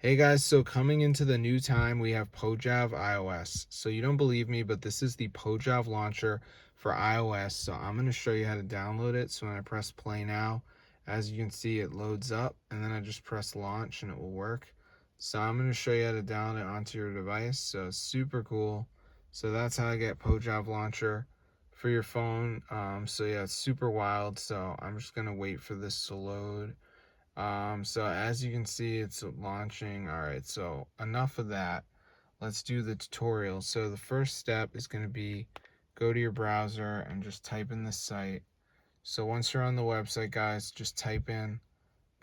Hey guys, so coming into the new time, we have Pojav iOS. So you don't believe me, but this is the Pojav launcher for iOS. So I'm going to show you how to download it. So when I press play now, as you can see, it loads up and then I just press launch and it will work. So I'm going to show you how to download it onto your device. So it's super cool. So that's how I get Pojav launcher for your phone. So yeah, it's super wild. So I'm just going to wait for this to load. So as you can see, it's launching. All right, so enough of that. Let's do the tutorial. So the first step is going to be go to your browser and just type in the site. So once you're on the website, guys, just type in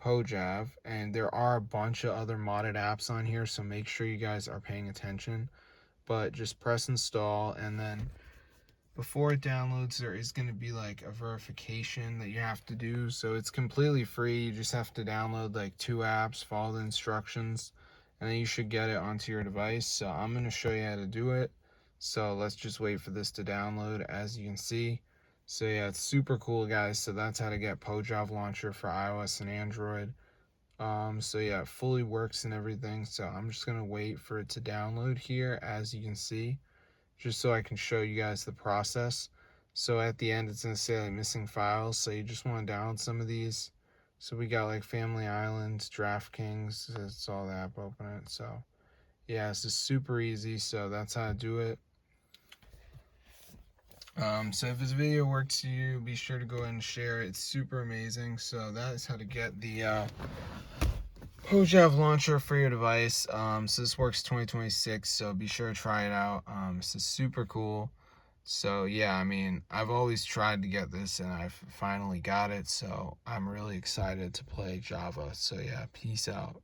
Pojav, and there are a bunch of other modded apps on here, so make sure you guys are paying attention. But just press install, and then before it downloads, there is going to be like a verification that you have to do. So it's completely free. You just have to download like 2 apps, follow the instructions, and then you should get it onto your device. So I'm going to show you how to do it. So let's just wait for this to download, as you can see. So yeah, it's super cool, guys. So that's how to get Pojav launcher for iOS and Android. So yeah, it fully works and everything. So I'm just going to wait for it to download here, as you can see, just so I can show you guys the process. So at the end, it's going to say like missing files. So you just want to download some of these. So we got like Family Island, DraftKings. It's all the app, open it. So yeah, it's just super easy. So that's how to do it. So if this video works for you, be sure to go ahead and share it. It's super amazing. So that is how to get the Pojav launcher for your device. So this works 2026, so be sure to try it out. This is super cool. So yeah, I mean, I've always tried to get this and I've finally got it, so I'm really excited to play Java. So yeah, peace out.